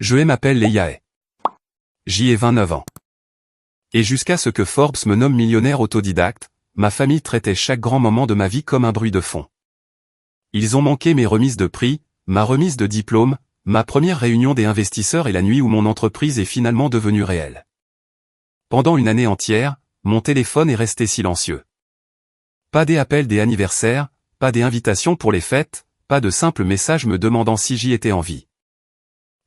Je m'appelle Leia. J'y ai 29 ans. Et jusqu'à ce que Forbes me nomme millionnaire autodidacte, ma famille traitait chaque grand moment de ma vie comme un bruit de fond. Ils ont manqué mes remises de prix, ma remise de diplôme, ma première réunion des investisseurs et la nuit où mon entreprise est finalement devenue réelle. Pendant une année entière, mon téléphone est resté silencieux. Pas des appels des anniversaires, pas des invitations pour les fêtes, pas de simples messages me demandant si j'y étais en vie.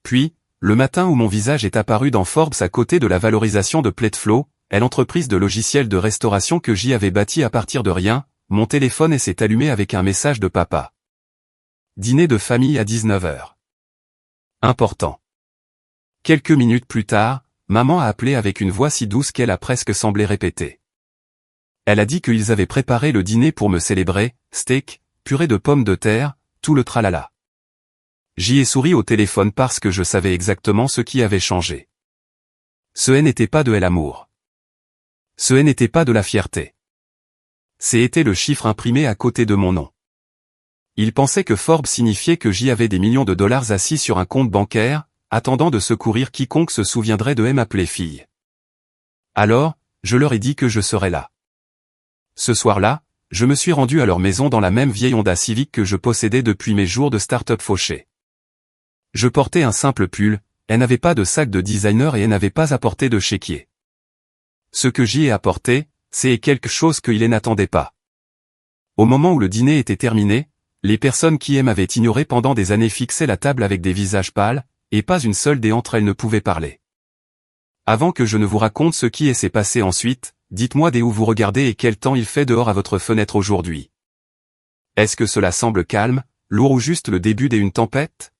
Puis, le matin où mon visage est apparu dans Forbes à côté de la valorisation de Plateflow, l'entreprise de logiciels de restauration que j'y avais bâtie à partir de rien, mon téléphone s'est allumé avec un message de papa. Dîner de famille à 19h. Important. Quelques minutes plus tard, maman a appelé avec une voix si douce qu'elle a presque semblé répéter. Elle a dit qu'ils avaient préparé le dîner pour me célébrer, steak, purée de pommes de terre, tout le tralala. J'y ai souri au téléphone parce que je savais exactement ce qui avait changé. Ce n'était pas de l'amour. Ce n'était pas de la fierté. C'était le chiffre imprimé à côté de mon nom. Il pensait que Forbes signifiait que j'y avais des millions de dollars assis sur un compte bancaire, attendant de secourir quiconque se souviendrait de m'appeler fille. Alors, je leur ai dit que je serais là. Ce soir-là, je me suis rendu à leur maison dans la même vieille Honda Civic que je possédais depuis mes jours de start-up fauché. Je portais un simple pull, elle n'avait pas de sac de designer et elle n'avait pas apporté de chéquier. Ce que j'y ai apporté, c'est quelque chose qu'ils n'attendaient pas. Au moment où le dîner était terminé, les personnes qui m'avaient ignoré pendant des années fixaient la table avec des visages pâles, et pas une seule d'entre elles ne pouvait parler. Avant que je ne vous raconte ce qui s'est passé ensuite, dites-moi dès où vous regardez et quel temps il fait dehors à votre fenêtre aujourd'hui. Est-ce que cela semble calme, lourd ou juste le début d'une tempête?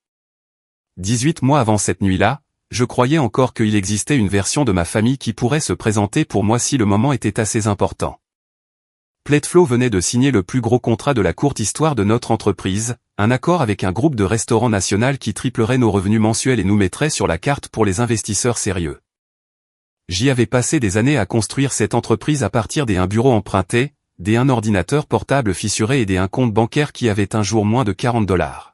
18 mois avant cette nuit-là, je croyais encore qu'il existait une version de ma famille qui pourrait se présenter pour moi si le moment était assez important. Plateflow venait de signer le plus gros contrat de la courte histoire de notre entreprise, un accord avec un groupe de restaurants national qui triplerait nos revenus mensuels et nous mettrait sur la carte pour les investisseurs sérieux. J'y avais passé des années à construire cette entreprise à partir d'un bureau emprunté, d'un ordinateur portable fissuré et d'un compte bancaire qui avait un jour moins de $40.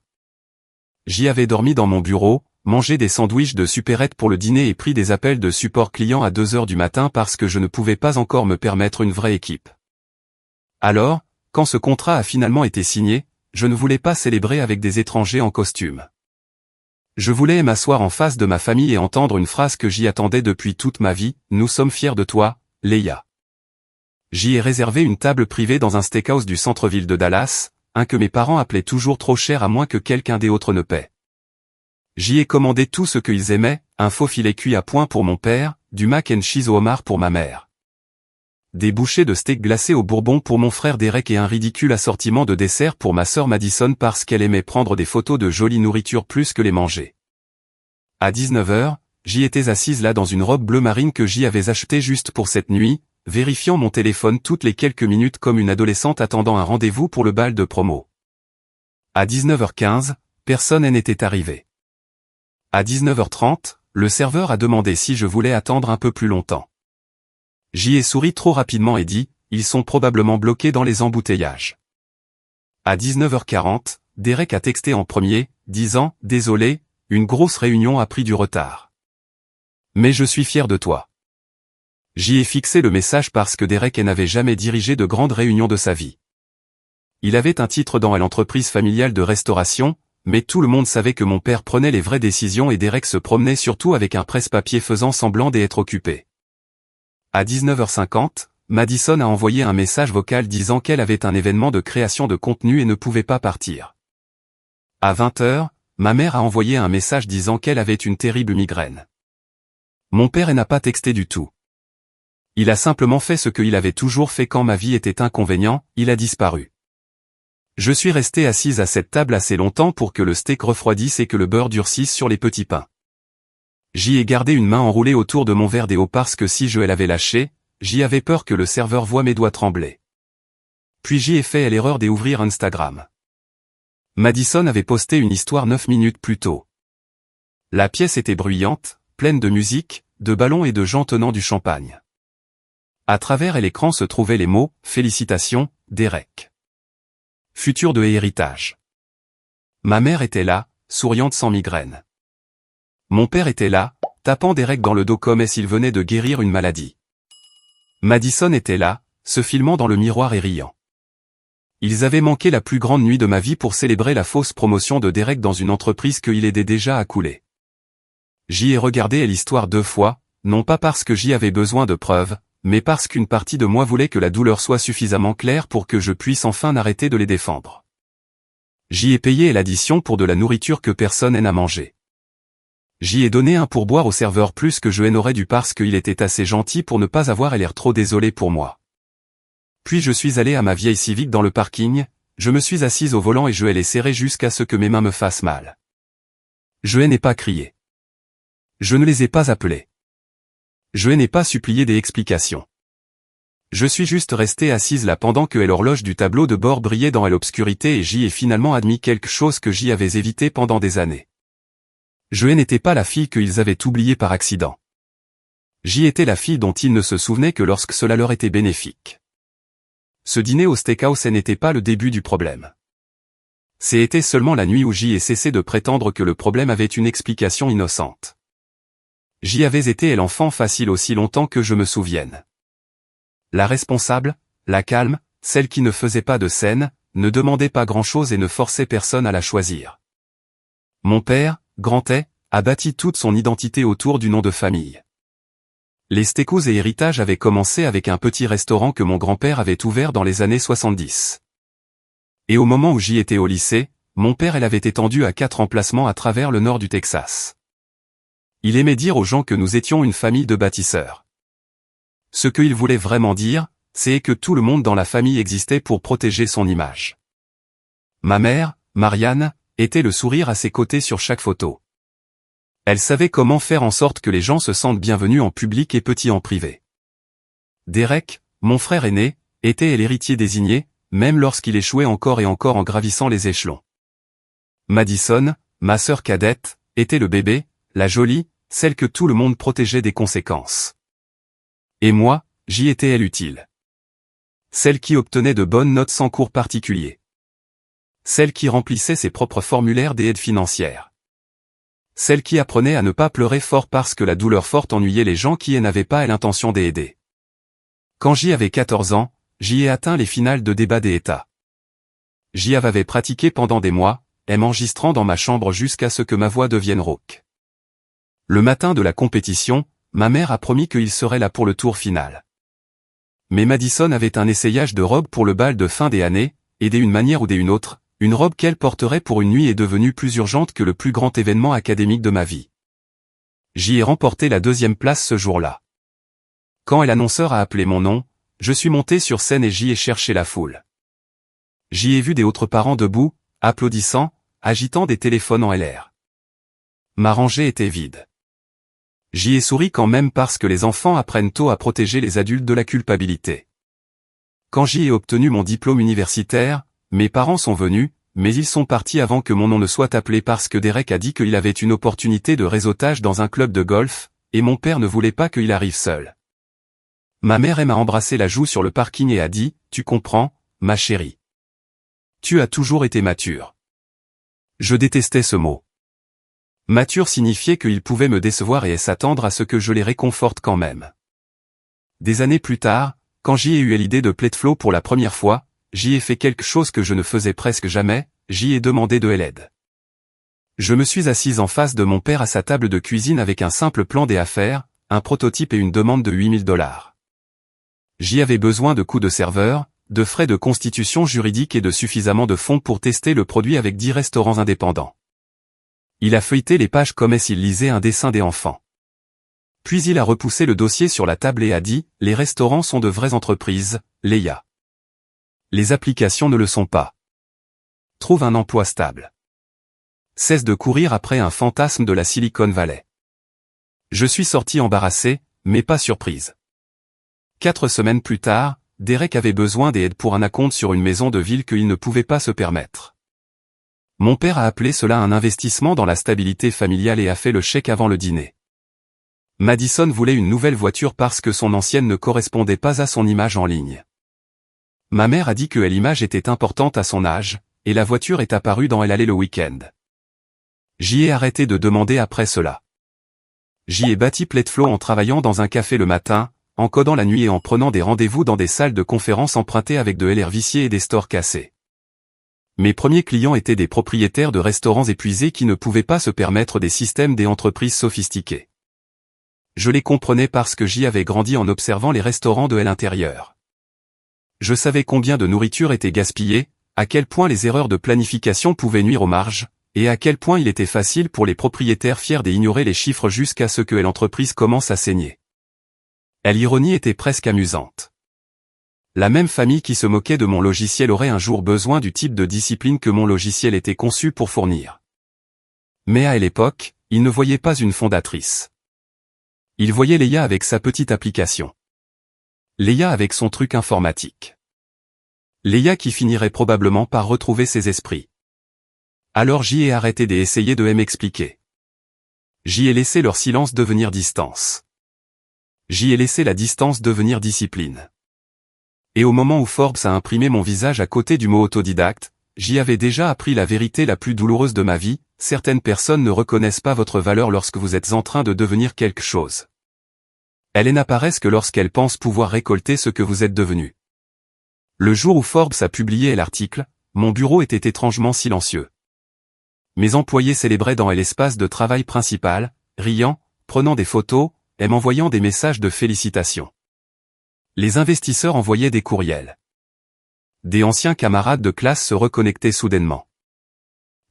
J'y avais dormi dans mon bureau, mangé des sandwichs de supérette pour le dîner et pris des appels de support client à 2h du matin parce que je ne pouvais pas encore me permettre une vraie équipe. Alors, quand ce contrat a finalement été signé, je ne voulais pas célébrer avec des étrangers en costume. Je voulais m'asseoir en face de ma famille et entendre une phrase que j'y attendais depuis toute ma vie, « Nous sommes fiers de toi, Leia ». J'y ai réservé une table privée dans un steakhouse du centre-ville de Dallas, un que mes parents appelaient toujours trop cher à moins que quelqu'un des autres ne paie. J'y ai commandé tout ce qu'ils aimaient, un faux filet cuit à point pour mon père, du mac and cheese au homard pour ma mère. Des bouchées de steak glacé au bourbon pour mon frère Derek et un ridicule assortiment de desserts pour ma sœur Madison parce qu'elle aimait prendre des photos de jolie nourriture plus que les manger. À 19h, j'y étais assise là dans une robe bleu marine que j'y avais achetée juste pour cette nuit, vérifiant mon téléphone toutes les quelques minutes comme une adolescente attendant un rendez-vous pour le bal de promo. À 19h15, personne n'était arrivé. À 19h30, le serveur a demandé si je voulais attendre un peu plus longtemps. J'y ai souri trop rapidement et dit, ils sont probablement bloqués dans les embouteillages. À 19h40, Derek a texté en premier, disant, désolé, une grosse réunion a pris du retard. Mais je suis fier de toi. J'y ai fixé le message parce que Derek n'avait jamais dirigé de grande réunion de sa vie. Il avait un titre dans l'entreprise familiale de restauration, mais tout le monde savait que mon père prenait les vraies décisions et Derek se promenait surtout avec un presse-papier faisant semblant d'être occupé. À 19h50, Madison a envoyé un message vocal disant qu'elle avait un événement de création de contenu et ne pouvait pas partir. À 20h, ma mère a envoyé un message disant qu'elle avait une terrible migraine. Mon père n'a pas texté du tout. Il a simplement fait ce qu'il avait toujours fait quand ma vie était inconvénient, il a disparu. Je suis restée assise à cette table assez longtemps pour que le steak refroidisse et que le beurre durcisse sur les petits pains. J'y ai gardé une main enroulée autour de mon verre d'eau parce que si je l'avais lâché, j'y avais peur que le serveur voie mes doigts trembler. Puis j'y ai fait l'erreur d'ouvrir Instagram. Madison avait posté une histoire 9 minutes plus tôt. La pièce était bruyante, pleine de musique, de ballons et de gens tenant du champagne. À travers l'écran se trouvaient les mots « Félicitations, Derek. Futur de héritage ». Ma mère était là, souriante sans migraine. Mon père était là, tapant Derek dans le dos comme s'il venait de guérir une maladie. Madison était là, se filmant dans le miroir et riant. Ils avaient manqué la plus grande nuit de ma vie pour célébrer la fausse promotion de Derek dans une entreprise qu'il aidait déjà à couler. J'y ai regardé l'histoire 2 fois, non pas parce que j'y avais besoin de preuves, mais parce qu'une partie de moi voulait que la douleur soit suffisamment claire pour que je puisse enfin arrêter de les défendre. J'y ai payé l'addition pour de la nourriture que personne n'a mangé. J'y ai donné un pourboire au serveur plus que je n'aurais dû parce qu'il était assez gentil pour ne pas avoir l'air trop désolé pour moi. Puis je suis allé à ma vieille Civic dans le parking, je me suis assise au volant et je l'ai serré jusqu'à ce que mes mains me fassent mal. Je n'ai pas crié. Je ne les ai pas appelés. Je n'ai pas supplié des explications. Je suis juste restée assise là pendant que l'horloge du tableau de bord brillait dans l'obscurité et j'y ai finalement admis quelque chose que j'y avais évité pendant des années. Je n'étais pas la fille qu'ils avaient oubliée par accident. J'y étais la fille dont ils ne se souvenaient que lorsque cela leur était bénéfique. Ce dîner au steakhouse n'était pas le début du problème. C'était seulement la nuit où j'y ai cessé de prétendre que le problème avait une explication innocente. J'y avais été l'enfant facile aussi longtemps que je me souvienne. La responsable, la calme, celle qui ne faisait pas de scène, ne demandait pas grand-chose et ne forçait personne à la choisir. Mon père, Grandet, a bâti toute son identité autour du nom de famille. Les steakhouse et héritages avaient commencé avec un petit restaurant que mon grand-père avait ouvert dans les années 70. Et au moment où j'y étais au lycée, mon père l'avait étendu à 4 emplacements à travers le nord du Texas. Il aimait dire aux gens que nous étions une famille de bâtisseurs. Ce qu'il voulait vraiment dire, c'est que tout le monde dans la famille existait pour protéger son image. Ma mère, Marianne, était le sourire à ses côtés sur chaque photo. Elle savait comment faire en sorte que les gens se sentent bienvenus en public et petits en privé. Derek, mon frère aîné, était l'héritier désigné, même lorsqu'il échouait encore et encore en gravissant les échelons. Madison, ma sœur cadette, était le bébé, la jolie, celle que tout le monde protégeait des conséquences. Et moi, j'y étais utile. Celle qui obtenait de bonnes notes sans cours particulier. Celle qui remplissait ses propres formulaires d'aide financière. Celle qui apprenait à ne pas pleurer fort parce que la douleur forte ennuyait les gens qui n'avaient pas l'intention d'aider. Quand j'y avais 14 ans, j'y ai atteint les finales de débat des États. J'y avais pratiqué pendant des mois, m'enregistrant dans ma chambre jusqu'à ce que ma voix devienne rauque. Le matin de la compétition, ma mère a promis qu'il serait là pour le tour final. Mais Madison avait un essayage de robe pour le bal de fin des années, et d'une manière ou d'une autre, une robe qu'elle porterait pour une nuit est devenue plus urgente que le plus grand événement académique de ma vie. J'y ai remporté la 2e place ce jour-là. Quand l'annonceur a appelé mon nom, je suis monté sur scène et j'y ai cherché la foule. J'y ai vu des autres parents debout, applaudissant, agitant des téléphones en l'air. Ma rangée était vide. J'y ai souri quand même parce que les enfants apprennent tôt à protéger les adultes de la culpabilité. Quand j'y ai obtenu mon diplôme universitaire, mes parents sont venus, mais ils sont partis avant que mon nom ne soit appelé parce que Derek a dit qu'il avait une opportunité de réseautage dans un club de golf, et mon père ne voulait pas qu'il arrive seul. Ma mère m'a embrassé la joue sur le parking et a dit, « Tu comprends, ma chérie. Tu as toujours été mature. » Je détestais ce mot. Mature signifiait qu'il pouvait me décevoir et s'attendre à ce que je les réconforte quand même. Des années plus tard, quand j'y ai eu l'idée de Pledflow pour la première fois, j'y ai fait quelque chose que je ne faisais presque jamais, j'y ai demandé de l'aide. Je me suis assise en face de mon père à sa table de cuisine avec un simple plan des affaires, un prototype et une demande de $8000. J'y avais besoin de coûts de serveur, de frais de constitution juridique et de suffisamment de fonds pour tester le produit avec 10 restaurants indépendants. Il a feuilleté les pages comme s'il lisait un dessin des enfants. Puis il a repoussé le dossier sur la table et a dit, « Les restaurants sont de vraies entreprises, Leia. Les applications ne le sont pas. Trouve un emploi stable. Cesse de courir après un fantasme de la Silicon Valley. » Je suis sorti embarrassé, mais pas surprise. 4 semaines plus tard, Derek avait besoin d'aide pour un acompte sur une maison de ville qu'il ne pouvait pas se permettre. Mon père a appelé cela un investissement dans la stabilité familiale et a fait le chèque avant le dîner. Madison voulait une nouvelle voiture parce que son ancienne ne correspondait pas à son image en ligne. Ma mère a dit que l'image était importante à son âge, et la voiture est apparue dans Elle allait le week-end. J'y ai arrêté de demander après cela. J'y ai bâti Pletflow en travaillant dans un café le matin, en codant la nuit et en prenant des rendez-vous dans des salles de conférences empruntées avec de LR viciés et des stores cassés. Mes premiers clients étaient des propriétaires de restaurants épuisés qui ne pouvaient pas se permettre des systèmes des entreprises sophistiquées. Je les comprenais parce que j'y avais grandi en observant les restaurants de l'intérieur. Je savais combien de nourriture était gaspillée, à quel point les erreurs de planification pouvaient nuire aux marges, et à quel point il était facile pour les propriétaires fiers d'ignorer les chiffres jusqu'à ce que l'entreprise commence à saigner. L'ironie était presque amusante. La même famille qui se moquait de mon logiciel aurait un jour besoin du type de discipline que mon logiciel était conçu pour fournir. Mais à l'époque, ils ne voyaient pas une fondatrice. Ils voyaient Leia avec sa petite application. Leia avec son truc informatique. Leia qui finirait probablement par retrouver ses esprits. Alors j'y ai arrêté d'essayer de m'expliquer. J'y ai laissé leur silence devenir distance. J'y ai laissé la distance devenir discipline. Et au moment où Forbes a imprimé mon visage à côté du mot autodidacte, j'y avais déjà appris la vérité la plus douloureuse de ma vie: certaines personnes ne reconnaissent pas votre valeur lorsque vous êtes en train de devenir quelque chose. Elles n'apparaissent que lorsqu'elles pensent pouvoir récolter ce que vous êtes devenu. Le jour où Forbes a publié l'article, mon bureau était étrangement silencieux. Mes employés célébraient dans l'espace de travail principal, riant, prenant des photos, et m'envoyant des messages de félicitations. Les investisseurs envoyaient des courriels. Des anciens camarades de classe se reconnectaient soudainement.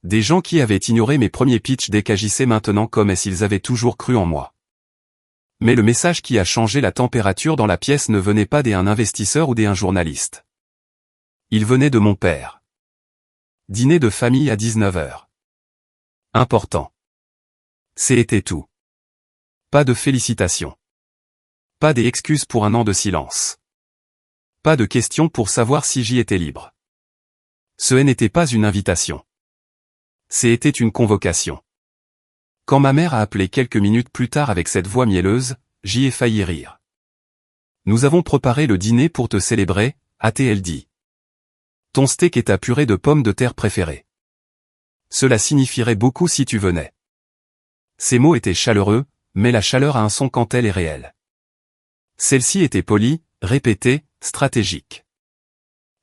Des gens qui avaient ignoré mes premiers pitchs décagissaient maintenant comme s'ils avaient toujours cru en moi. Mais le message qui a changé la température dans la pièce ne venait pas d'un investisseur ou d'un journaliste. Il venait de mon père. Dîner de famille à 19h. Important. C'était tout. Pas de félicitations. Pas d'excuses pour un an de silence. Pas de questions pour savoir si j'y étais libre. Ce n'était pas une invitation. C'était une convocation. Quand ma mère a appelé quelques minutes plus tard avec cette voix mielleuse, j'y ai failli rire. Nous avons préparé le dîner pour te célébrer, a-t-elle dit. Ton steak est ta purée de pommes de terre préférée. Cela signifierait beaucoup si tu venais. Ces mots étaient chaleureux, mais la chaleur a un son quand elle est réelle. Celle-ci était polie, répétée, stratégique.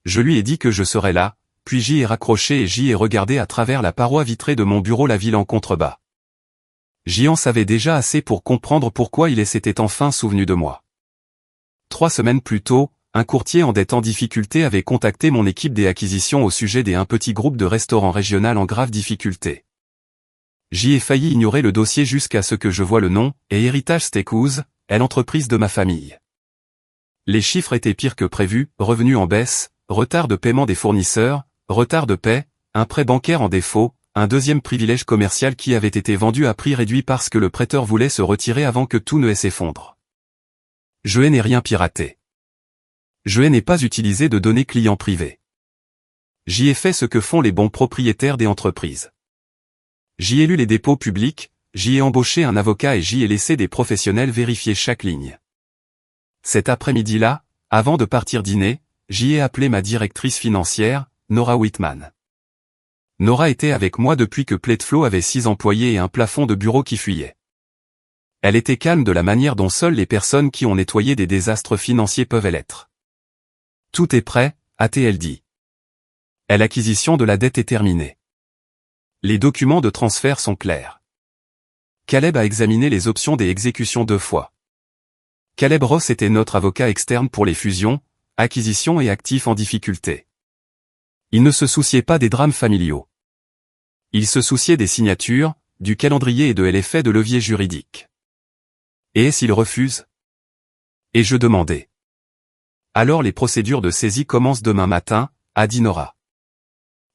Je lui ai dit que je serais là, puis j'y ai raccroché et j'y ai regardé à travers la paroi vitrée de mon bureau la ville en contrebas. J'y en savais déjà assez pour comprendre pourquoi il s'était enfin souvenu de moi. 3 semaines plus tôt, un courtier en dette en difficulté avait contacté mon équipe des acquisitions au sujet d'un petit groupe de restaurants régional en grave difficulté. J'y ai failli ignorer le dossier jusqu'à ce que je voie le nom, et Héritage Steakhouse, est l'entreprise de ma famille. Les chiffres étaient pires que prévu: revenus en baisse, retard de paiement des fournisseurs, retard de paie, un prêt bancaire en défaut, un deuxième privilège commercial qui avait été vendu à prix réduit parce que le prêteur voulait se retirer avant que tout ne s'effondre. Je n'ai rien piraté. Je n'ai pas utilisé de données clients privées. J'y ai fait ce que font les bons propriétaires des entreprises. J'y ai lu les dépôts publics, j'y ai embauché un avocat et j'y ai laissé des professionnels vérifier chaque ligne. Cet après-midi-là, avant de partir dîner, j'y ai appelé ma directrice financière, Nora Whitman. Nora était avec moi depuis que Pletflow avait 6 employés et un plafond de bureau qui fuyait. Elle était calme de la manière dont seules les personnes qui ont nettoyé des désastres financiers peuvent l'être. Tout est prêt, a-t-elle dit. L'acquisition de la dette est terminée. Les documents de transfert sont clairs. Caleb a examiné les options des exécutions 2 fois. Caleb Ross était notre avocat externe pour les fusions, acquisitions et actifs en difficulté. Il ne se souciait pas des drames familiaux. Il se souciait des signatures, du calendrier et de l'effet de levier juridique. Et s'il refuse? Et je demandais. Alors les procédures de saisie commencent demain matin, a dit Nora.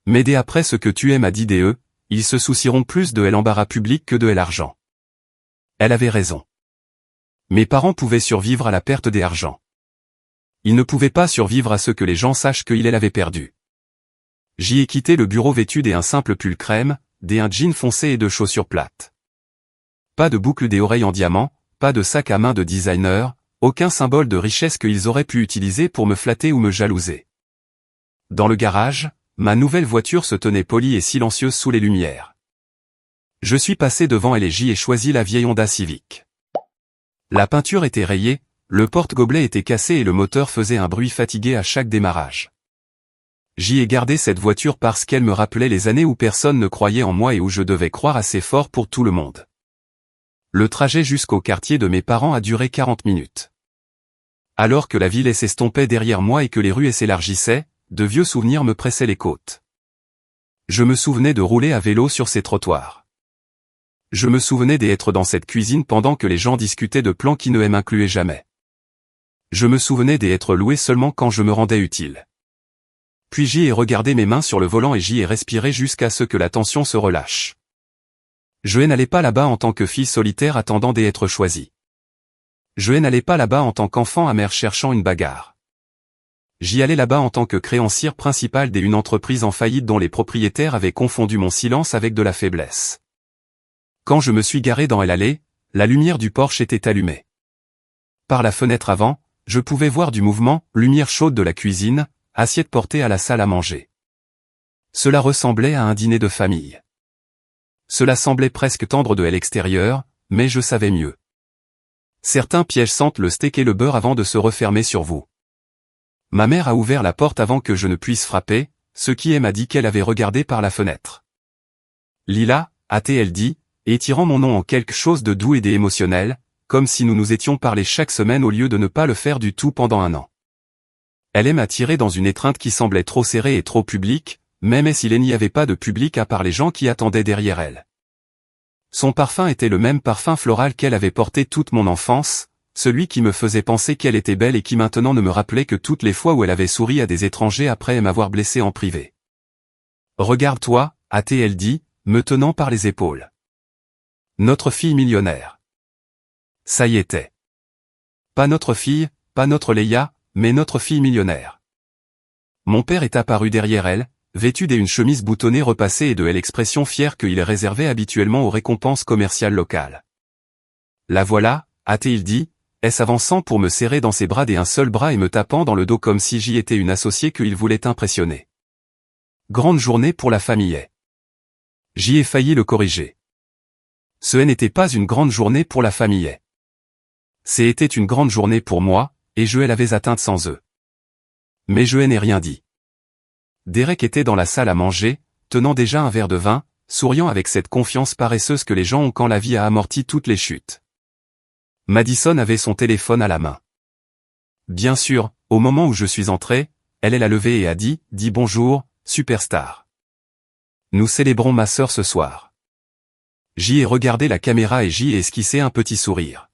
Mais dès après ce que tu aimes a dit DE, ils se soucieront plus de l'embarras public que de l'argent. Elle avait raison. Mes parents pouvaient survivre à la perte des argents. Ils ne pouvaient pas survivre à ce que les gens sachent qu'ils l'avaient perdu. J'y ai quitté le bureau vêtu d'un simple pull crème, d'un jean foncé et de chaussures plates. Pas de boucle des oreilles en diamant, pas de sac à main de designer, aucun symbole de richesse qu'ils auraient pu utiliser pour me flatter ou me jalouser. Dans le garage, ma nouvelle voiture se tenait polie et silencieuse sous les lumières. Je suis passé devant elle et j'y ai choisi la vieille Honda Civic. La peinture était rayée, le porte-gobelet était cassé et le moteur faisait un bruit fatigué à chaque démarrage. J'y ai gardé cette voiture parce qu'elle me rappelait les années où personne ne croyait en moi et où je devais croire assez fort pour tout le monde. Le trajet jusqu'au quartier de mes parents a duré 40 minutes. Alors que la ville s'estompait derrière moi et que les rues s'élargissaient, de vieux souvenirs me pressaient les côtes. Je me souvenais de rouler à vélo sur ces trottoirs. Je me souvenais d'être dans cette cuisine pendant que les gens discutaient de plans qui ne m'incluaient jamais. Je me souvenais d'être loué seulement quand je me rendais utile. Puis j'y ai regardé mes mains sur le volant et j'y ai respiré jusqu'à ce que la tension se relâche. Je n'allais pas là-bas en tant que fille solitaire attendant d'être choisie. Je n'allais pas là-bas en tant qu'enfant amer cherchant une bagarre. J'y allais là-bas en tant que créancière principale d'une entreprise en faillite dont les propriétaires avaient confondu mon silence avec de la faiblesse. Quand je me suis garé dans l'allée, la lumière du Porsche était allumée. Par la fenêtre avant, je pouvais voir du mouvement, lumière chaude de la cuisine, assiette portée à la salle à manger. Cela ressemblait à un dîner de famille. Cela semblait presque tendre de l'extérieur, mais je savais mieux. Certains pièges sentent le steak et le beurre avant de se refermer sur vous. Ma mère a ouvert la porte avant que je ne puisse frapper, ce qui m'a dit qu'elle avait regardé par la fenêtre. Lila, a-t-elle dit, étirant mon nom en quelque chose de doux et d'émotionnel, comme si nous nous étions parlé chaque semaine au lieu de ne pas le faire du tout pendant un an. Elle m'a tiré dans une étreinte qui semblait trop serrée et trop publique, même s'il n'y avait pas de public à part les gens qui attendaient derrière elle. Son parfum était le même parfum floral qu'elle avait porté toute mon enfance, celui qui me faisait penser qu'elle était belle et qui maintenant ne me rappelait que toutes les fois où elle avait souri à des étrangers après m'avoir blessé en privé. Regarde-toi, a-t-elle dit, me tenant par les épaules. Notre fille millionnaire. Ça y était. Pas notre fille, pas notre Leia, mais notre fille millionnaire. Mon père est apparu derrière elle, vêtu d'une chemise boutonnée repassée et de l'expression fière qu'il réservait habituellement aux récompenses commerciales locales. La voilà, a-t-il dit, s'avançant pour me serrer dans ses bras d'un seul bras et me tapant dans le dos comme si j'y étais une associée qu'il voulait impressionner. Grande journée pour la famille. J'y ai failli le corriger. Ce n'était pas une grande journée pour la famille. C'était une grande journée pour moi, et je l'avais atteinte sans eux. Mais je n'ai rien dit. Derek était dans la salle à manger, tenant déjà un verre de vin, souriant avec cette confiance paresseuse que les gens ont quand la vie a amorti toutes les chutes. Madison avait son téléphone à la main. Bien sûr, au moment où je suis entré, elle l'a levé et a dit bonjour, superstar. Nous célébrons ma sœur ce soir. J'y ai regardé la caméra et j'y ai esquissé un petit sourire.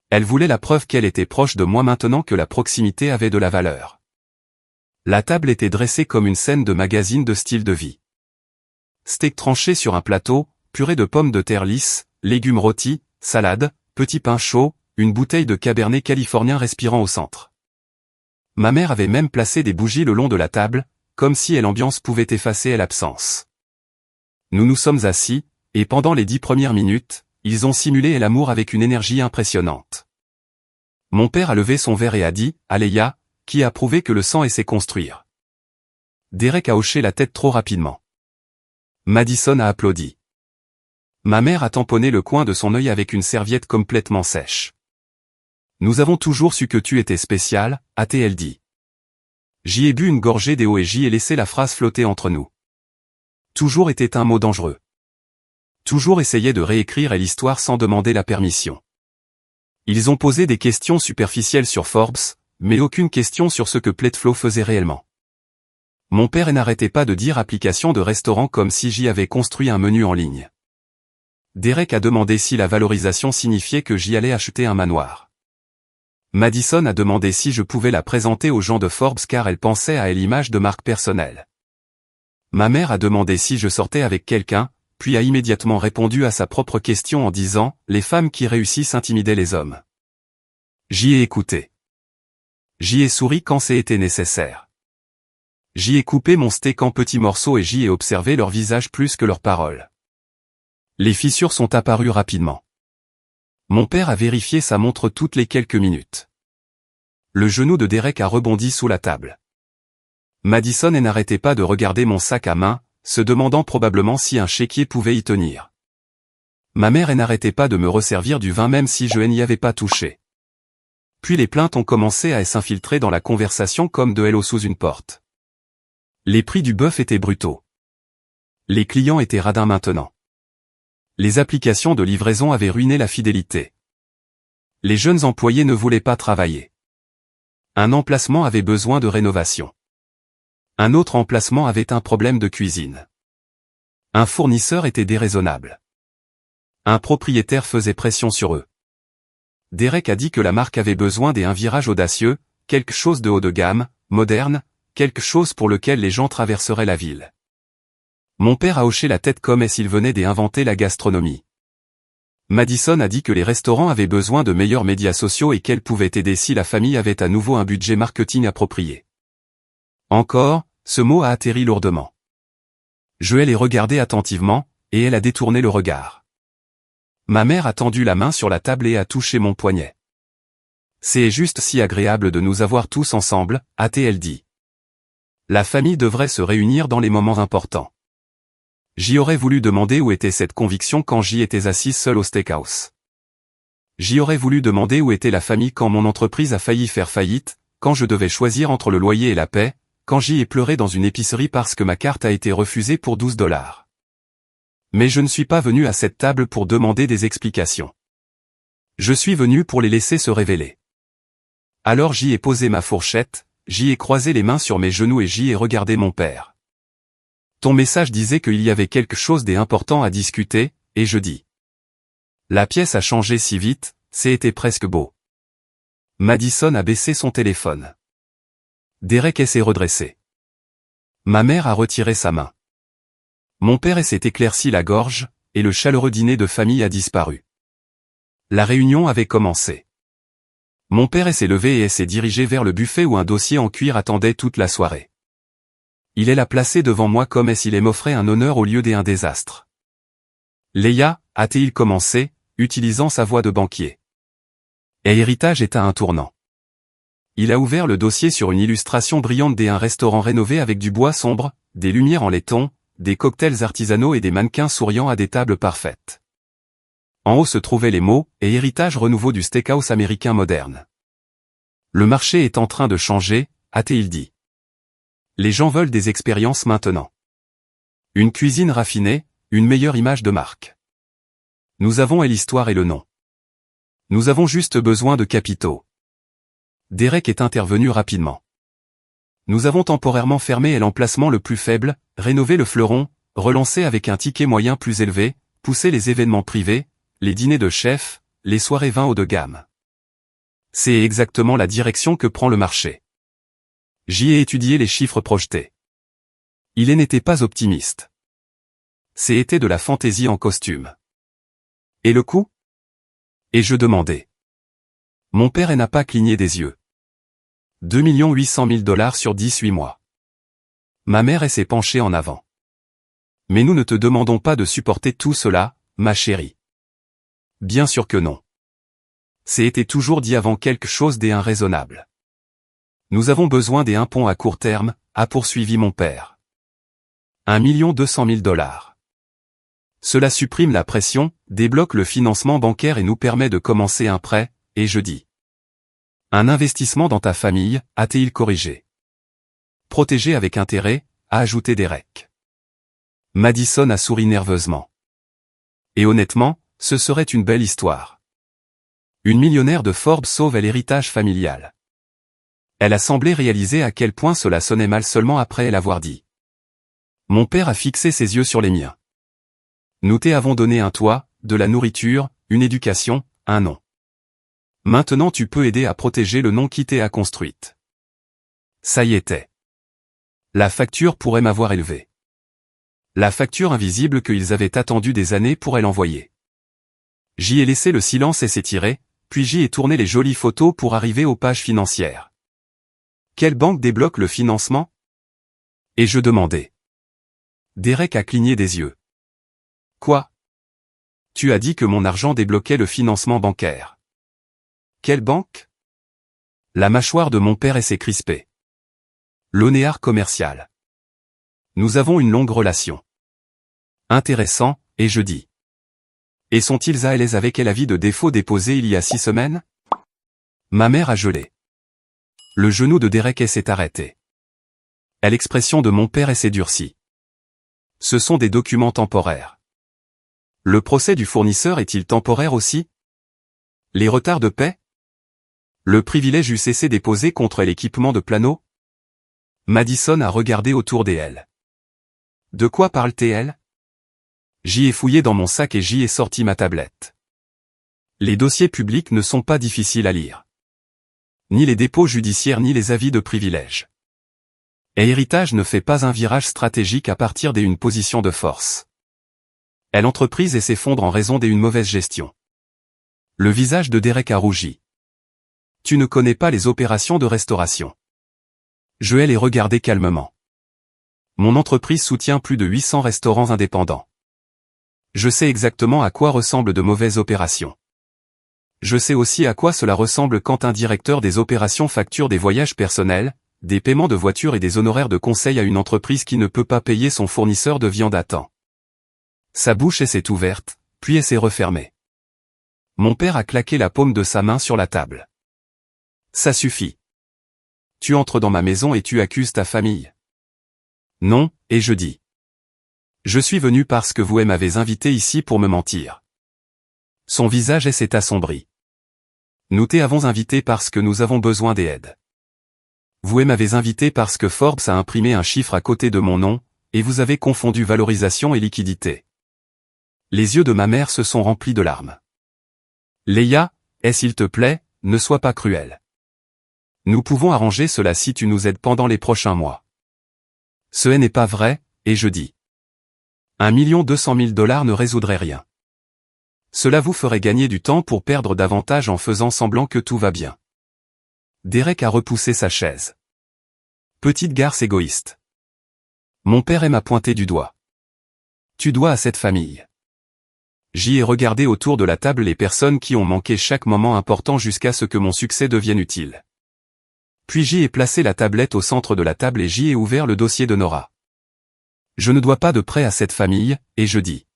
Elle voulait la preuve qu'elle était proche de moi maintenant que la proximité avait de la valeur. La table était dressée comme une scène de magazine de style de vie. Steak tranché sur un plateau, purée de pommes de terre lisses, légumes rôtis, salade, petit pain chaud, une bouteille de cabernet californien respirant au centre. Ma mère avait même placé des bougies le long de la table, comme si l'ambiance pouvait effacer l'absence. Nous nous sommes assis, et pendant les 10 premières minutes, ils ont simulé l'amour avec une énergie impressionnante. Mon père a levé son verre et a dit, à Leia, qui a prouvé que le sang sait construire. Derek a hoché la tête trop rapidement. Madison a applaudi. Ma mère a tamponné le coin de son œil avec une serviette complètement sèche. Nous avons toujours su que tu étais spécial, a-t-elle dit. J'y ai bu une gorgée d'eau et j'y ai laissé la phrase flotter entre nous. Toujours était un mot dangereux. Toujours essayer de réécrire l'histoire sans demander la permission. Ils ont posé des questions superficielles sur Forbes, mais aucune question sur ce que Pledflow faisait réellement. Mon père n'arrêtait pas de dire application de restaurant comme si j'y avais construit un menu en ligne. Derek a demandé si la valorisation signifiait que j'y allais acheter un manoir. Madison a demandé si je pouvais la présenter aux gens de Forbes car elle pensait à l'image de marque personnelle. Ma mère a demandé si je sortais avec quelqu'un, puis a immédiatement répondu à sa propre question en disant « Les femmes qui réussissent intimidaient les hommes ». J'y ai écouté. J'y ai souri quand c'était nécessaire. J'y ai coupé mon steak en petits morceaux et j'y ai observé leur visage plus que leurs paroles. Les fissures sont apparues rapidement. Mon père a vérifié sa montre toutes les quelques minutes. Le genou de Derek a rebondi sous la table. Madison n'arrêtait pas de regarder mon sac à main, se demandant probablement si un chéquier pouvait y tenir. Ma mère n'arrêtait pas de me resservir du vin même si je n'y avais pas touché. Puis les plaintes ont commencé à s'infiltrer dans la conversation comme de l'eau sous une porte. Les prix du bœuf étaient brutaux. Les clients étaient radins maintenant. Les applications de livraison avaient ruiné la fidélité. Les jeunes employés ne voulaient pas travailler. Un emplacement avait besoin de rénovation. Un autre emplacement avait un problème de cuisine. Un fournisseur était déraisonnable. Un propriétaire faisait pression sur eux. Derek a dit que la marque avait besoin d'un virage audacieux, quelque chose de haut de gamme, moderne, quelque chose pour lequel les gens traverseraient la ville. Mon père a hoché la tête comme s'il venait d'inventer la gastronomie. Madison a dit que les restaurants avaient besoin de meilleurs médias sociaux et qu'elle pouvait aider si la famille avait à nouveau un budget marketing approprié. Encore, ce mot a atterri lourdement. Je l'ai regardé attentivement, et elle a détourné le regard. Ma mère a tendu la main sur la table et a touché mon poignet. C'est juste si agréable de nous avoir tous ensemble, a-t-elle dit. La famille devrait se réunir dans les moments importants. J'y aurais voulu demander où était cette conviction quand j'y étais assise seule au steakhouse. J'y aurais voulu demander où était la famille quand mon entreprise a failli faire faillite, quand je devais choisir entre le loyer et la paix, quand j'y ai pleuré dans une épicerie parce que ma carte a été refusée pour $12. Mais je ne suis pas venu à cette table pour demander des explications. Je suis venu pour les laisser se révéler. Alors j'y ai posé ma fourchette, j'y ai croisé les mains sur mes genoux et j'y ai regardé mon père. Ton message disait qu'il y avait quelque chose d'important à discuter, et je dis. La pièce a changé si vite, c'était presque beau. Madison a baissé son téléphone. Derek s'est redressé. Ma mère a retiré sa main. Mon père s'est éclairci la gorge, et le chaleureux dîner de famille a disparu. La réunion avait commencé. Mon père s'est levé et s'est dirigé vers le buffet où un dossier en cuir attendait toute la soirée. Il l'a placé devant moi comme s'il m'offrait un honneur au lieu d'un désastre. Leia, a-t-il commencé, utilisant sa voix de banquier. Et héritage est à un tournant. Il a ouvert le dossier sur une illustration brillante d'un restaurant rénové avec du bois sombre, des lumières en laiton, des cocktails artisanaux et des mannequins souriant à des tables parfaites. En haut se trouvaient les mots « et héritage renouveau du steakhouse américain moderne ». Le marché est en train de changer, a-t-il dit. Les gens veulent des expériences maintenant. Une cuisine raffinée, une meilleure image de marque. Nous avons l'histoire et le nom. Nous avons juste besoin de capitaux. Derek est intervenu rapidement. Nous avons temporairement fermé l'emplacement le plus faible, rénové le fleuron, relancé avec un ticket moyen plus élevé, poussé les événements privés, les dîners de chef, les soirées vin haut de gamme. C'est exactement la direction que prend le marché. J'y ai étudié les chiffres projetés. Il n'était pas optimiste. C'était de la fantaisie en costume. Et le coût? Et je demandais. Mon père n'a pas cligné des yeux. 2 800 000 $ sur 18 mois. Ma mère s'est penchée en avant. Mais nous ne te demandons pas de supporter tout cela, ma chérie. Bien sûr que non. C'était toujours dit avant quelque chose d'irraisonnable. Nous avons besoin d'un pont à court terme, a poursuivi mon père. 1 200 000 $. Cela supprime la pression, débloque le financement bancaire et nous permet de commencer un prêt, et je dis. Un investissement dans ta famille, a-t-il corrigé. Protégé avec intérêt, a ajouté Derek. Madison a souri nerveusement. Et honnêtement, ce serait une belle histoire. Une millionnaire de Forbes sauve l'héritage familial. Elle a semblé réaliser à quel point cela sonnait mal seulement après l'avoir dit. Mon père a fixé ses yeux sur les miens. Nous t'avons donné un toit, de la nourriture, une éducation, un nom. Maintenant tu peux aider à protéger le nom qui t'a construite. Ça y était. La facture pourrait m'avoir élevé. La facture invisible qu'ils avaient attendu des années pour l'envoyer. J'y ai laissé le silence et s'étirer, puis j'y ai tourné les jolies photos pour arriver aux pages financières. Quelle banque débloque le financement? Et je demandais. Derek a cligné des yeux. Quoi? Tu as dit que mon argent débloquait le financement bancaire. Quelle banque? La mâchoire de mon père s'est crispée. L'Onéar commercial. Nous avons une longue relation. Intéressant, et je dis. Et sont-ils à l'aise avec l'avis de défaut déposé il y a 6 semaines? Ma mère a gelé. Le genou de Derek s'est arrêté. Et l'expression de mon père s'est durcie. Ce sont des documents temporaires. Le procès du fournisseur est-il temporaire aussi? Les retards de paie? Le privilège UCC déposé contre l'équipement de Plano? Madison a regardé autour d'elle. De quoi parle-t-elle? J'y ai fouillé dans mon sac et j'y ai sorti ma tablette. Les dossiers publics ne sont pas difficiles à lire. Ni les dépôts judiciaires ni les avis de privilège. Et Héritage ne fait pas un virage stratégique à partir d'une position de force. Elle entreprise et s'effondre en raison d'une mauvaise gestion. Le visage de Derek a rougi. Tu ne connais pas les opérations de restauration. Je les regarder calmement. Mon entreprise soutient plus de 800 restaurants indépendants. Je sais exactement à quoi ressemblent de mauvaises opérations. Je sais aussi à quoi cela ressemble quand un directeur des opérations facture des voyages personnels, des paiements de voitures et des honoraires de conseil à une entreprise qui ne peut pas payer son fournisseur de viande à temps. Sa bouche s'est ouverte, puis elle s'est refermée. Mon père a claqué la paume de sa main sur la table. Ça suffit. Tu entres dans ma maison et tu accuses ta famille. Non, et je dis. Je suis venu parce que vous m'avez invité ici pour me mentir. Son visage s'est assombri. Nous t'avons invité parce que nous avons besoin d'aide. Vous m'avez invité parce que Forbes a imprimé un chiffre à côté de mon nom, et vous avez confondu valorisation et liquidité. Les yeux de ma mère se sont remplis de larmes. Leia, s'il te plaît, ne sois pas cruel. Nous pouvons arranger cela si tu nous aides pendant les prochains mois. Ce n'est pas vrai, et je dis. 1 200 000 $ ne résoudrait rien. Cela vous ferait gagner du temps pour perdre davantage en faisant semblant que tout va bien. Derek a repoussé sa chaise. Petite garce égoïste. Mon père m'a pointé du doigt. Tu dois à cette famille. J'y ai regardé autour de la table les personnes qui ont manqué chaque moment important jusqu'à ce que mon succès devienne utile. Puis j'y ai placé la tablette au centre de la table et j'y ai ouvert le dossier de Nora. Je ne dois pas de prêt à cette famille, et je dis.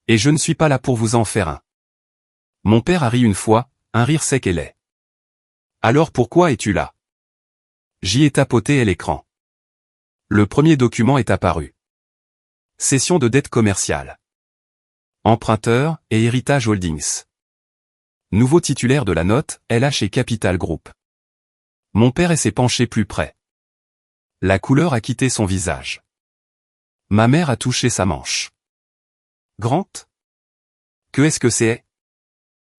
Et je ne suis pas là pour vous en faire un. Mon père a ri une fois, un rire sec et laid. Alors pourquoi es-tu là? J'y ai tapoté à l'écran. Le premier document est apparu. Cession de dette commerciale. Emprunteur et Héritage Holdings. Nouveau titulaire de la note, LH et Capital Group. Mon père s'est penché plus près. La couleur a quitté son visage. Ma mère a touché sa manche. Grant? Que est-ce que c'est?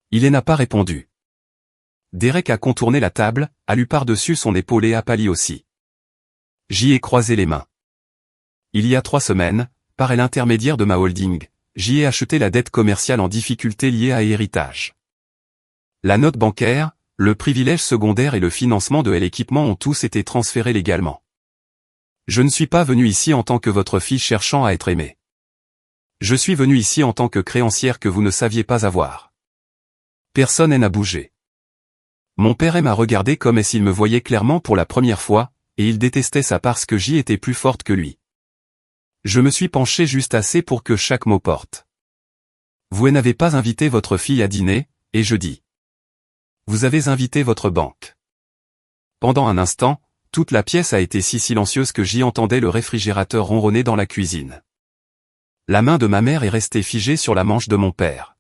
Il n'a pas répondu. Derek a contourné la table, a lu par-dessus son épaule et a pâli aussi. J'y ai croisé les mains. Il y a 3 semaines, par l'intermédiaire de ma holding, j'y ai acheté la dette commerciale en difficulté liée à Héritage. La note bancaire, le privilège secondaire et le financement de l'équipement ont tous été transférés légalement. Je ne suis pas venu ici en tant que votre fille cherchant à être aimée. Je suis venu ici en tant que créancière que vous ne saviez pas avoir. Personne n'a bougé. Mon père m'a regardé comme s'il me voyait clairement pour la première fois, et il détestait ça parce que j'y étais plus forte que lui. Je me suis penché juste assez pour que chaque mot porte. Vous n'avez pas invité votre fille à dîner, et je dis. Vous avez invité votre banque. Pendant un instant, toute la pièce a été si silencieuse que j'y entendais le réfrigérateur ronronner dans la cuisine. La main de ma mère est restée figée sur la manche de mon père.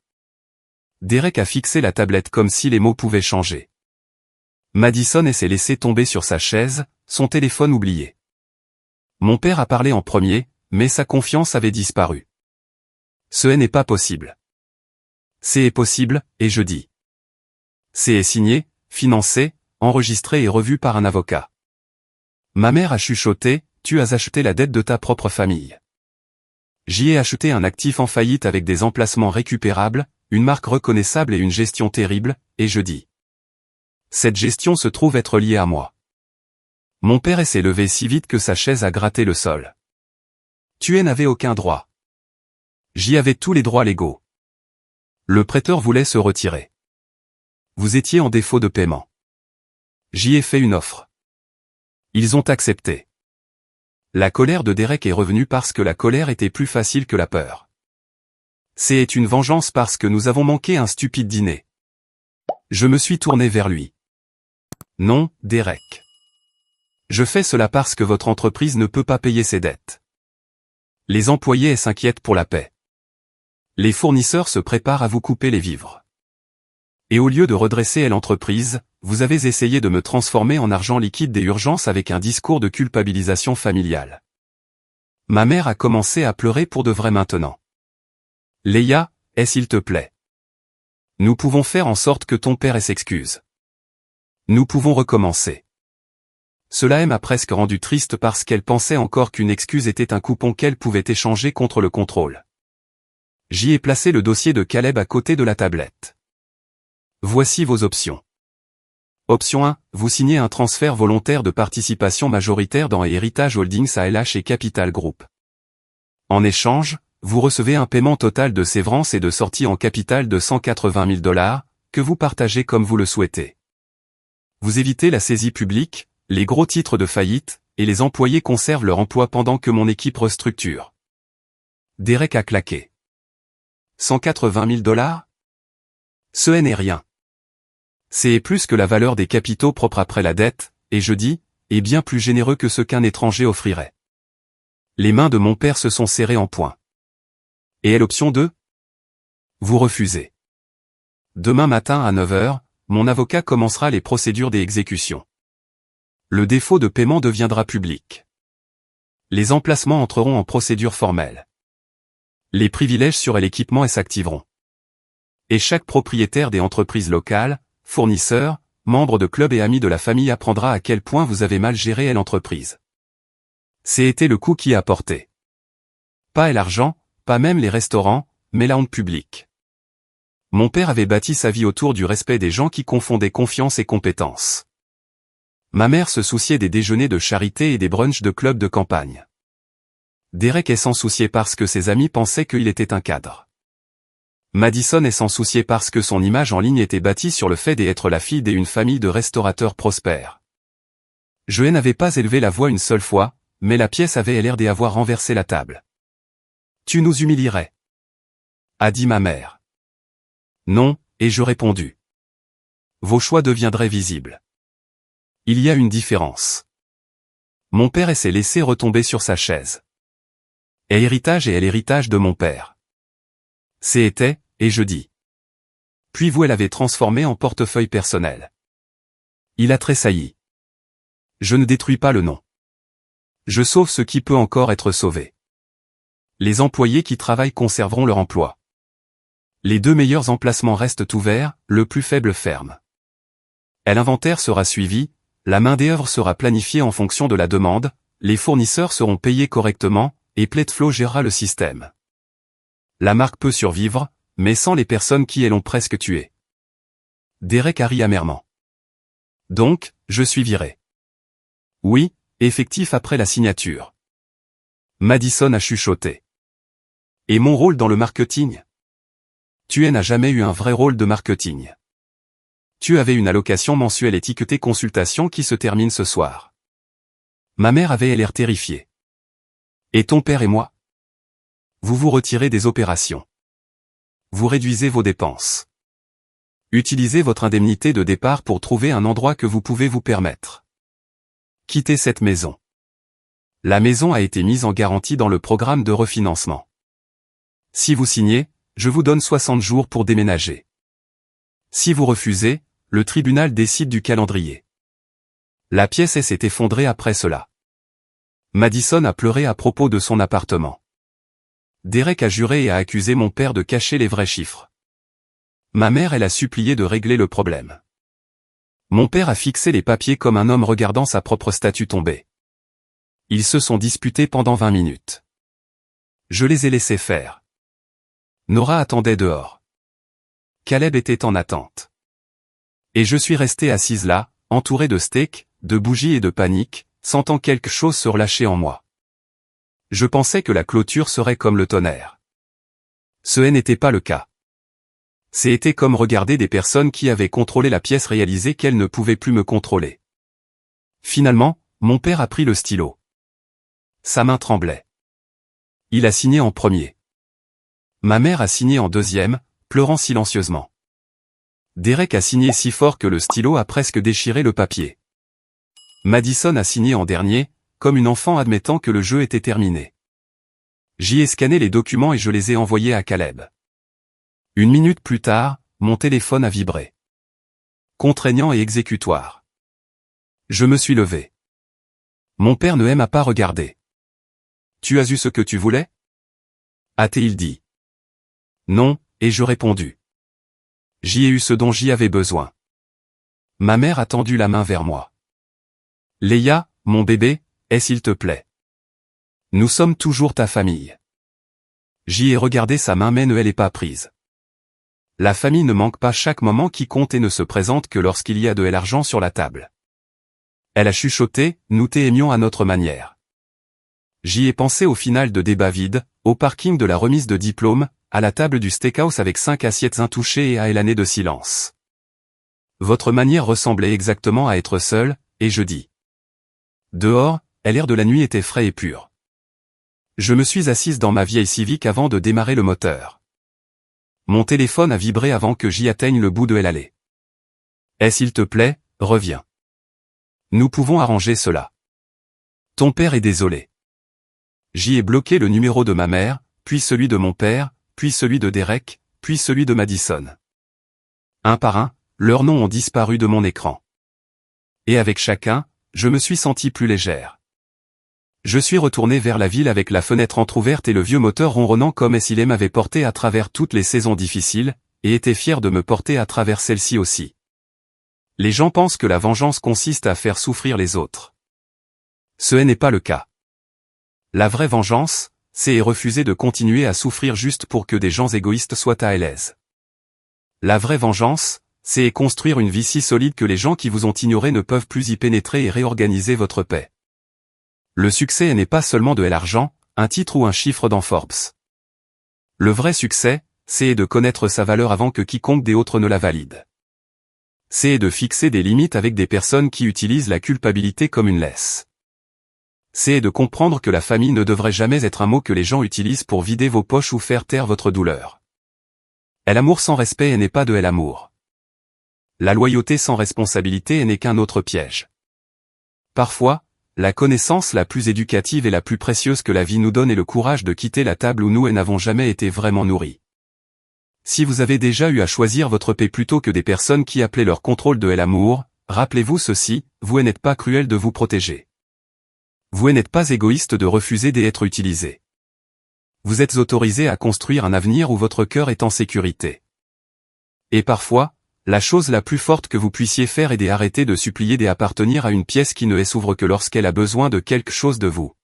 Derek a fixé la tablette comme si les mots pouvaient changer. Madison s'est laissé tomber sur sa chaise, son téléphone oublié. Mon père a parlé en premier, mais sa confiance avait disparu. Ce n'est pas possible. C'est possible, et je dis. C'est signé, financé, enregistré et revu par un avocat. Ma mère a chuchoté, tu as acheté la dette de ta propre famille. J'y ai acheté un actif en faillite avec des emplacements récupérables, une marque reconnaissable et une gestion terrible, et je dis. Cette gestion se trouve être liée à moi. Mon père s'est levé si vite que sa chaise a gratté le sol. Tu n'avais aucun droit. J'y avais tous les droits légaux. Le prêteur voulait se retirer. Vous étiez en défaut de paiement. J'y ai fait une offre. Ils ont accepté. La colère de Derek est revenue parce que la colère était plus facile que la peur. C'est une vengeance parce que nous avons manqué un stupide dîner. Je me suis tourné vers lui. Non, Derek. Je fais cela parce que votre entreprise ne peut pas payer ses dettes. Les employés s'inquiètent pour la paix. Les fournisseurs se préparent à vous couper les vivres. Et au lieu de redresser l'entreprise, vous avez essayé de me transformer en argent liquide des urgences avec un discours de culpabilisation familiale. Ma mère a commencé à pleurer pour de vrai maintenant. Leia, s'il te plaît. Nous pouvons faire en sorte que ton père s'excuse. Nous pouvons recommencer. Cela m'a presque rendu triste parce qu'elle pensait encore qu'une excuse était un coupon qu'elle pouvait échanger contre le contrôle. J'y ai placé le dossier de Caleb à côté de la tablette. Voici vos options. Option 1, vous signez un transfert volontaire de participation majoritaire dans Heritage Holdings ALH et Capital Group. En échange, vous recevez un paiement total de sévrance et de sortie en capital de $180 000, que vous partagez comme vous le souhaitez. Vous évitez la saisie publique, les gros titres de faillite, et les employés conservent leur emploi pendant que mon équipe restructure. Derek a claqué. $180 000 ? Ce n'est rien. C'est plus que la valeur des capitaux propres après la dette, et je dis, est bien plus généreux que ce qu'un étranger offrirait. Les mains de mon père se sont serrées en poing. Et l'option 2 ? Vous refusez. Demain matin à 9 h, mon avocat commencera les procédures d'exécution. Le défaut de paiement deviendra public. Les emplacements entreront en procédure formelle. Les privilèges sur l'équipement s'activeront. Et chaque propriétaire des entreprises locales, fournisseurs, membres de clubs et amis de la famille apprendra à quel point vous avez mal géré l'entreprise. C'était le coût qui a porté. Pas l'argent, pas même les restaurants, mais la honte publique. Mon père avait bâti sa vie autour du respect des gens qui confondaient confiance et compétence. Ma mère se souciait des déjeuners de charité et des brunchs de club de campagne. Derek s'en souciait parce que ses amis pensaient qu'il était un cadre. Madison s'en souciait parce que son image en ligne était bâtie sur le fait d'être la fille d'une famille de restaurateurs prospères. Je n'avais pas élevé la voix une seule fois, mais la pièce avait l'air d'avoir renversé la table. Tu nous humilierais, a dit ma mère. Non, ai-je répondu. Vos choix deviendraient visibles. Il y a une différence. Mon père s'est laissé retomber sur sa chaise. Et l'héritage est l'héritage de mon père. C'était, et je dis. Puis vous l'avez transformé en portefeuille personnel. Il a tressailli. Je ne détruis pas le nom. Je sauve ce qui peut encore être sauvé. Les employés qui travaillent conserveront leur emploi. Les 2 meilleurs emplacements restent ouverts, le plus faible ferme. L'inventaire sera suivi, la main-d'œuvre sera planifiée en fonction de la demande, les fournisseurs seront payés correctement, et Pletflow gérera le système. La marque peut survivre, mais sans les personnes qui l'ont presque tuée. Derek a ri amèrement. Donc, je suis viré. Oui, effectif après la signature. Madison a chuchoté. Et mon rôle dans le marketing ? Tu n'as jamais eu un vrai rôle de marketing. Tu avais une allocation mensuelle étiquetée consultation qui se termine ce soir. Ma mère avait l'air terrifiée. Et ton père et moi ? Vous vous retirez des opérations. Vous réduisez vos dépenses. Utilisez votre indemnité de départ pour trouver un endroit que vous pouvez vous permettre. Quittez cette maison. La maison a été mise en garantie dans le programme de refinancement. Si vous signez, je vous donne 60 jours pour déménager. Si vous refusez, le tribunal décide du calendrier. La pièce s'est effondrée après cela. Madison a pleuré à propos de son appartement. Derek a juré et a accusé mon père de cacher les vrais chiffres. Ma mère a supplié de régler le problème. Mon père a fixé les papiers comme un homme regardant sa propre statue tomber. Ils se sont disputés pendant 20 minutes. Je les ai laissés faire. Nora attendait dehors. Caleb était en attente. Et je suis resté assise là, entouré de steaks, de bougies et de panique, sentant quelque chose se relâcher en moi. Je pensais que la clôture serait comme le tonnerre. Ce n'était pas le cas. C'était comme regarder des personnes qui avaient contrôlé la pièce réaliser qu'elles ne pouvaient plus me contrôler. Finalement, mon père a pris le stylo. Sa main tremblait. Il a signé en premier. Ma mère a signé en deuxième, pleurant silencieusement. Derek a signé si fort que le stylo a presque déchiré le papier. Madison a signé en dernier, comme une enfant admettant que le jeu était terminé. J'y ai scanné les documents et je les ai envoyés à Caleb. Une minute plus tard, mon téléphone a vibré. Contraignant et exécutoire. Je me suis levé. Mon père ne m'a pas regardé. Tu as eu ce que tu voulais? A-t-il dit. Non, ai-je répondu. J'y ai eu ce dont j'y avais besoin. Ma mère a tendu la main vers moi. Leia, mon bébé, s'il te plaît. Nous sommes toujours ta famille. J'y ai regardé sa main mais elle n'est pas prise. La famille ne manque pas chaque moment qui compte et ne se présente que lorsqu'il y a de l'argent sur la table. Elle a chuchoté, nous t'aimions à notre manière. J'y ai pensé au final de débat vide, au parking de la remise de diplôme, à la table du steakhouse avec 5 assiettes intouchées et à l'année de silence. Votre manière ressemblait exactement à être seule, et je dis. Dehors, l'air de la nuit était frais et pur. Je me suis assise dans ma vieille Civic avant de démarrer le moteur. Mon téléphone a vibré avant que j'y atteigne le bout de l'allée. S'il te plaît, reviens. Nous pouvons arranger cela. Ton père est désolé. J'y ai bloqué le numéro de ma mère, puis celui de mon père, puis celui de Derek, puis celui de Madison. Un par un, leurs noms ont disparu de mon écran. Et avec chacun, je me suis sentie plus légère. Je suis retourné vers la ville avec la fenêtre entr'ouverte et le vieux moteur ronronnant comme s'il m'avait porté à travers toutes les saisons difficiles, et était fier de me porter à travers celle-ci aussi. Les gens pensent que la vengeance consiste à faire souffrir les autres. Ce n'est pas le cas. La vraie vengeance, c'est refuser de continuer à souffrir juste pour que des gens égoïstes soient à l'aise. La vraie vengeance, c'est construire une vie si solide que les gens qui vous ont ignoré ne peuvent plus y pénétrer et réorganiser votre paix. Le succès n'est pas seulement de l'argent, un titre ou un chiffre dans Forbes. Le vrai succès, c'est de connaître sa valeur avant que quiconque des autres ne la valide. C'est de fixer des limites avec des personnes qui utilisent la culpabilité comme une laisse. C'est de comprendre que la famille ne devrait jamais être un mot que les gens utilisent pour vider vos poches ou faire taire votre douleur. L'amour sans respect n'est pas de l'amour. La loyauté sans responsabilité n'est qu'un autre piège. Parfois, la connaissance la plus éducative et la plus précieuse que la vie nous donne est le courage de quitter la table où nous n'avons jamais été vraiment nourris. Si vous avez déjà eu à choisir votre paix plutôt que des personnes qui appelaient leur contrôle de l'amour, rappelez-vous ceci, vous n'êtes pas cruel de vous protéger. Vous n'êtes pas égoïste de refuser d'être utilisé. Vous êtes autorisé à construire un avenir où votre cœur est en sécurité. Et parfois, la chose la plus forte que vous puissiez faire est d'arrêter de supplier d'appartenir à une pièce qui ne s'ouvre que lorsqu'elle a besoin de quelque chose de vous.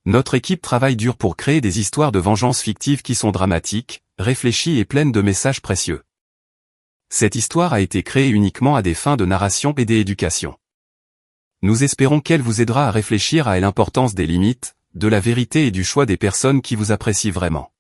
Notre équipe travaille dur pour créer des histoires de vengeance fictives qui sont dramatiques, réfléchies et pleines de messages précieux. Cette histoire a été créée uniquement à des fins de narration et d'éducation. Nous espérons qu'elle vous aidera à réfléchir à l'importance des limites, de la vérité et du choix des personnes qui vous apprécient vraiment.